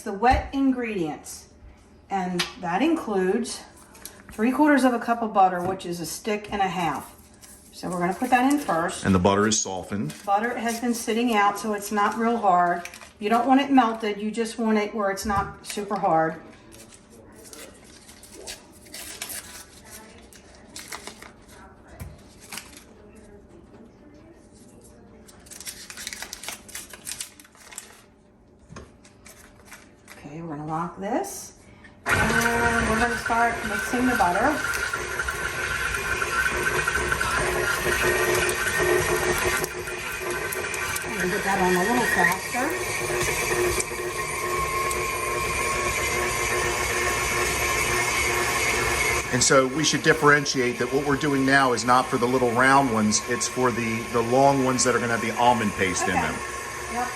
the wet ingredients. And that includes 3/4 cup of butter, which is 1.5 sticks. So we're going to put that in first. And the butter is softened. Butter has been sitting out, so it's not real hard. You don't want it melted, you just want it where it's not super hard. Okay, we're going to lock this. And we're going to start mixing the butter. I'm going to get that on a little faster. And so we should differentiate that what we're doing now is not for the little round ones, it's for the long ones that are going to have the almond paste in them. Yep.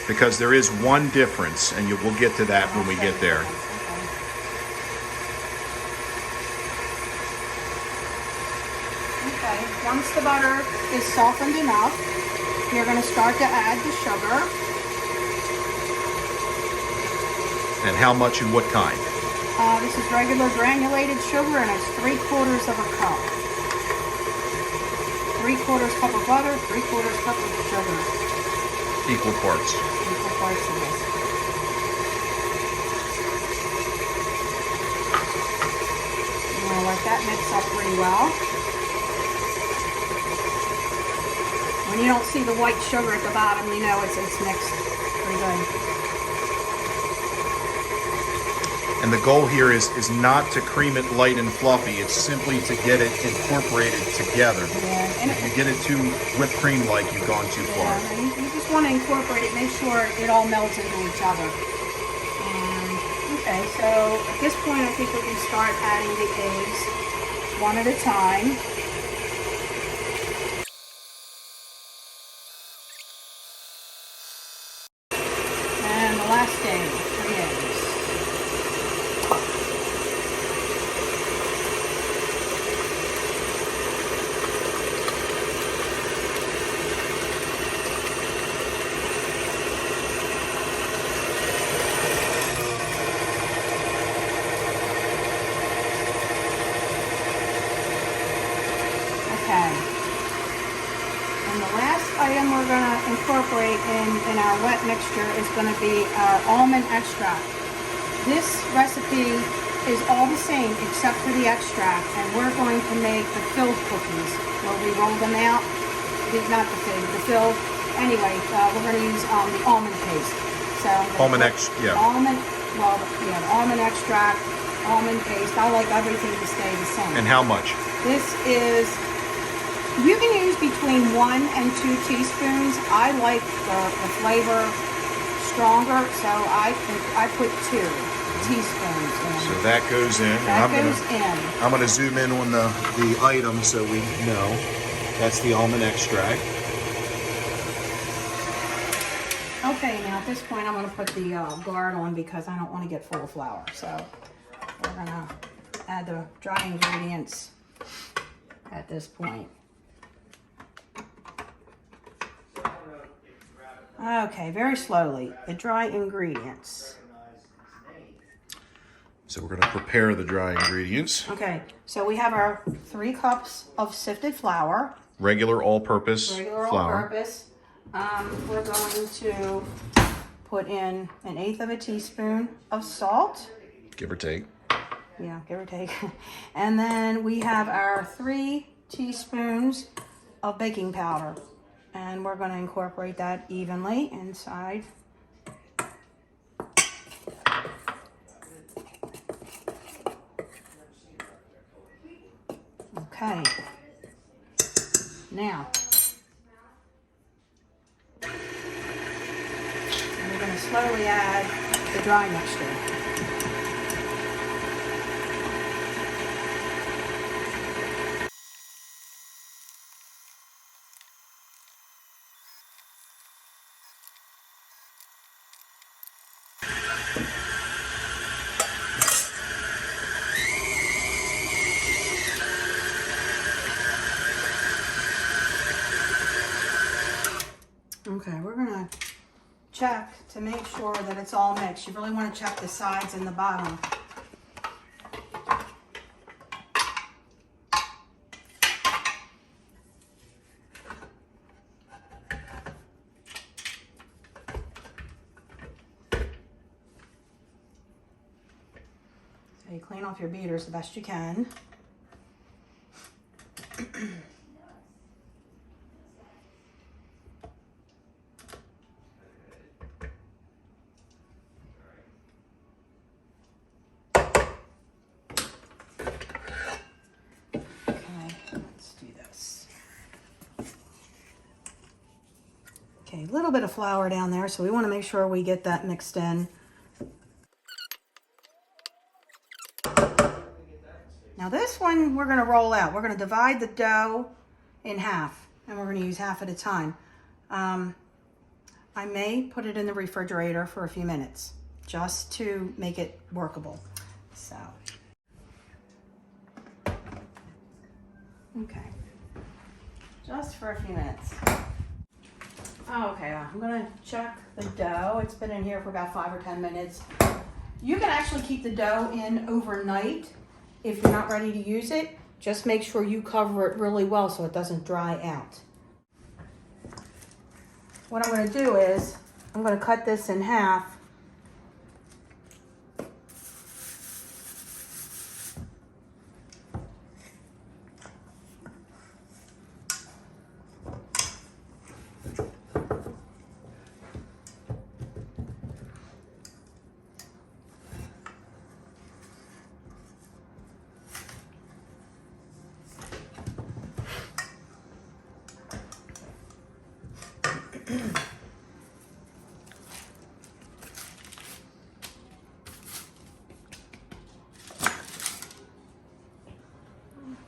Because there is one difference, and we'll get to that when we get there. Okay, once the butter is softened enough, you're going to start to add the sugar. And how much and what kind? This is regular granulated sugar, and it's 3/4 cup. 3/4 cup of butter, 3/4 cup of sugar. Equal parts. Equal parts of this. You want to let that mix up pretty well. When you don't see the white sugar at the bottom, you know it's mixed pretty good. And the goal here is not to cream it light and fluffy. It's simply to get it incorporated together. Yeah, and if you get it too whipped cream-like, you've gone too far. Yeah, you just want to incorporate it, make sure it all melts into each other. Okay, so at this point, I think we can start adding the eggs one at a time. And the last egg, 3 eggs. Okay. And the last item we're going to incorporate in our wet mixture is going to be our almond extract. This recipe is all the same except for the extract, and we're going to make the filled cookies where we roll them out. Not the fig, the filled. Anyway, we're going to use the almond paste. So Almond extract, yeah. Almond extract, almond paste. I like everything to stay the same. And how much? This is, you can use between 1 and 2 teaspoons. I like the flavor stronger, so I put 2 teaspoons in. So that goes in. That goes in. I'm going to zoom in on the item so we know. That's the almond extract. Okay, now at this point I'm going to put the guard on because I don't want to get full of flour. So we're going to add the dry ingredients at this point. Okay, very slowly, the dry ingredients. So we're going to prepare the dry ingredients. Okay, so we have our 3 cups of sifted flour. Regular all-purpose Regular flour. all-purpose. We're going to put in 1/8 teaspoon of salt. Give or take. Yeah, give or take. And then we have our 3 teaspoons of baking powder. And we're going to incorporate that evenly inside. Okay. Now, we're going to slowly add the dry mixture. Okay, we're going to check to make sure that it's all mixed. You really want to check the sides and the bottom. So you clean off your beaters the best you can. Okay, a little bit of flour down there, so we want to make sure we get that mixed in. Now this one we're going to roll out. We're going to divide the dough in half, and we're going to use half at a time. I may put it in the refrigerator for a few minutes just to make it workable. So, okay, just for a few minutes. Okay, I'm gonna check the dough. It's been in here for about 5 or 10 minutes. You can actually keep the dough in overnight if you're not ready to use it. Just make sure you cover it really well so it doesn't dry out. What I'm gonna do is, I'm gonna cut this in half.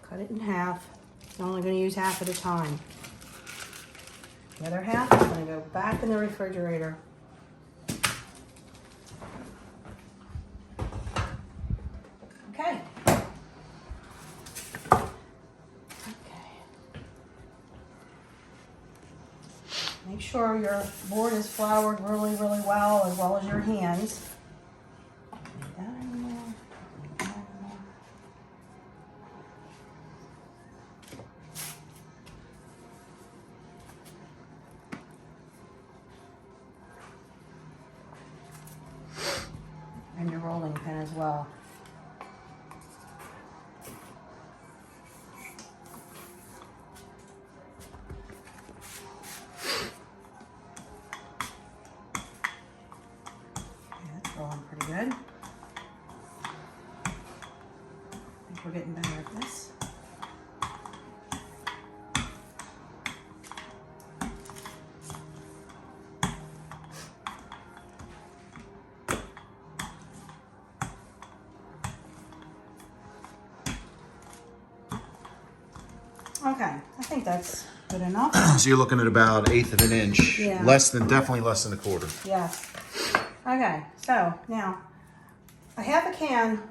Cut it in half. I'm only going to use half at a time. The other half is going to go back in the refrigerator. Okay. Make sure your board is floured really, really well as your hands. And your rolling pin as well. Rolling pretty good. I think we're getting better at this. Okay, I think that's good enough. So you're looking at about 1/8 of an inch. Yeah. Definitely less than a quarter. Yes. Okay, so now a half a can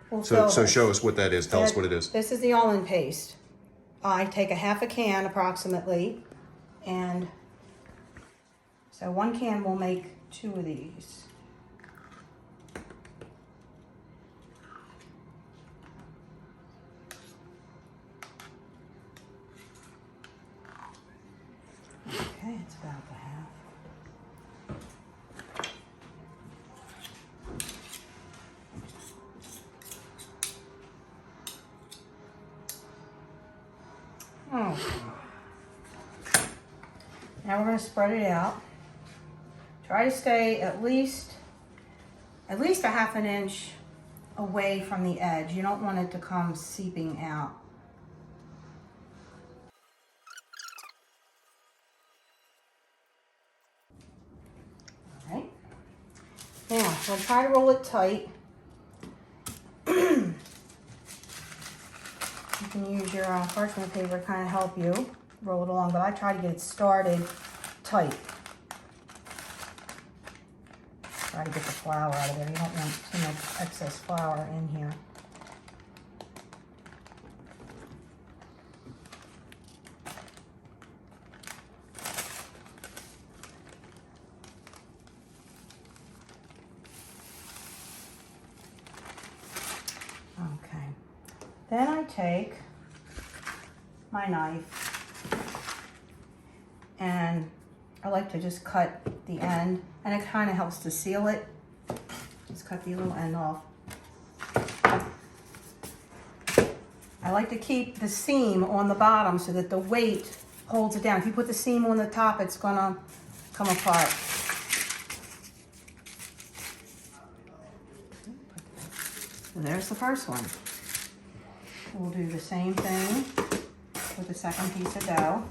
will fill So this. show us what that is. Tell us what it is. This is the almond paste. I take a half a can approximately, and so 1 can will make 2 of these. Okay, it's about the half. Now we're going to spread it out. Try to stay at least a half an inch away from the edge. You don't want it to come seeping out. All right. Now, we'll try to roll it tight. You can use your parchment paper to kind of help you roll it along, but I try to get it started tight. Try to get the flour out of there. You don't want too much excess flour in here. Then I take my knife and I like to just cut the end, and it kind of helps to seal it. Just cut the little end off. I like to keep the seam on the bottom so that the weight holds it down. If you put the seam on the top, it's gonna come apart. So there's the first one. We'll do the same thing with the second piece of dough.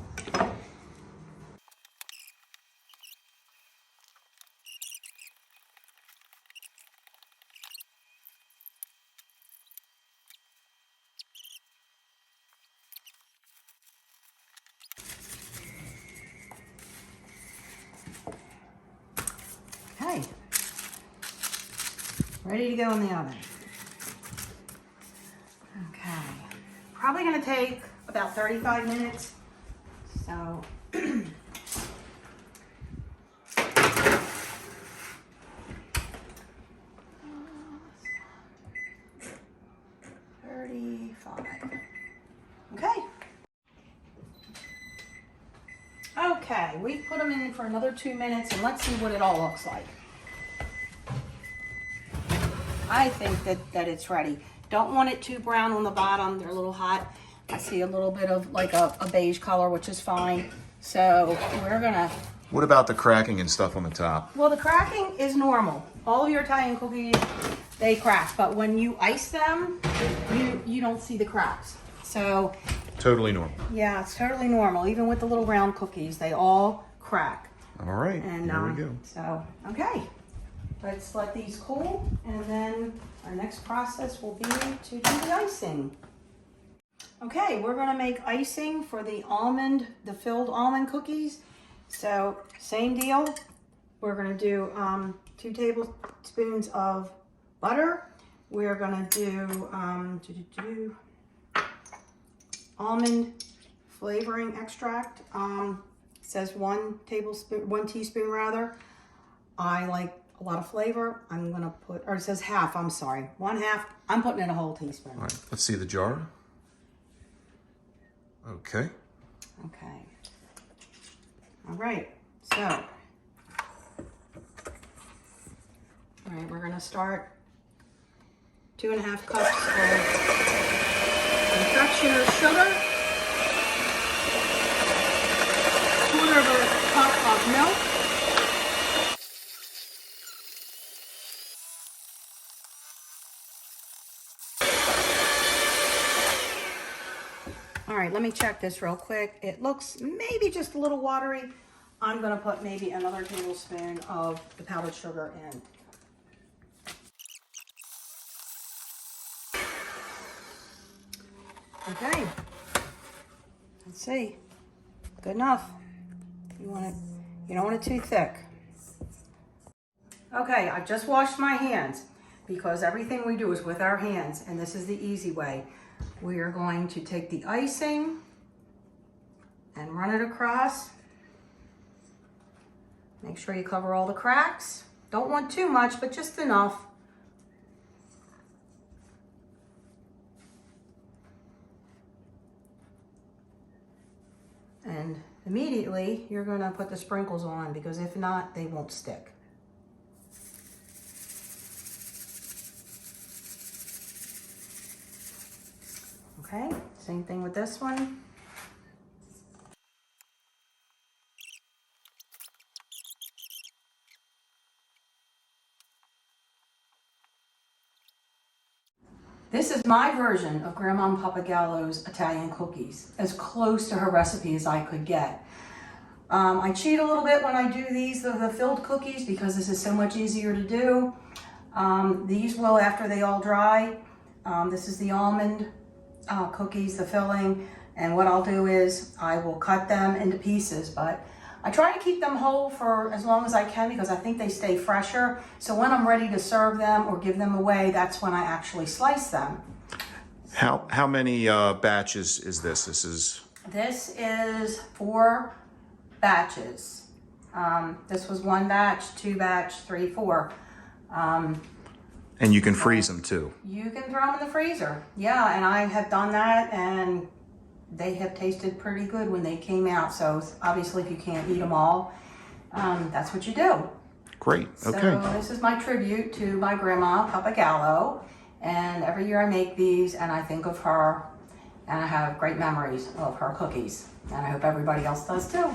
Okay, ready to go in the oven. Okay, probably gonna take about 35 minutes. So, 35. Okay. Okay, we put them in for another 2 minutes and let's see what it all looks like. I think that it's ready. Don't want it too brown on the bottom. They're a little hot. I see a little bit of like a beige color, which is fine. So we're gonna... What about the cracking and stuff on the top? Well, the cracking is normal. All of your Italian cookies, they crack. But when you ice them, you don't see the cracks. So... Totally normal. Yeah, it's totally normal. Even with the little round cookies, they all crack. All right, And here we go. So, okay. Let's let these cool, and then our next process will be to do the icing. Okay, we're gonna make icing for the filled almond cookies. So, same deal. We're gonna do 2 tablespoons of butter. We're gonna do almond flavoring extract. It says 1 teaspoon rather. I like a lot of flavor. I'm gonna put, or it says half, I'm sorry. 1/2, I'm putting in a whole teaspoon. All right, let's see the jar. Okay. Okay. All right, so. All right, we're gonna start 2.5 cups of confectioner's sugar, 1/4 cup of milk, all right, let me check this real quick. It looks maybe just a little watery. I'm gonna put maybe another tablespoon of the powdered sugar in. Okay, let's see. Good enough. You don't want it too thick. Okay, I just washed my hands because everything we do is with our hands, and this is the easy way. We are going to take the icing and run it across. Make sure you cover all the cracks. Don't want too much, but just enough. And immediately you're gonna put the sprinkles on, because if not, they won't stick. Okay, same thing with this one. This is my version of Grandmom Pappagallo's Italian cookies, as close to her recipe as I could get. I cheat a little bit when I do these, the filled cookies, because this is so much easier to do. These will, after they all dry, this is the almond cookies, the filling, and what I'll do is I will cut them into pieces, but I try to keep them whole for as long as I can because I think they stay fresher. So when I'm ready to serve them or give them away, that's when I actually slice them. How many batches is this? This is 4 batches. This was 1 batch, 2 batch, 3, 4. And you can freeze them too. You can throw them in the freezer. Yeah, and I have done that, and they have tasted pretty good when they came out. So obviously if you can't eat them all, that's what you do. Great, okay. So this is my tribute to my grandma, Pappagallo. And every year I make these and I think of her, and I have great memories of her cookies. And I hope everybody else does too.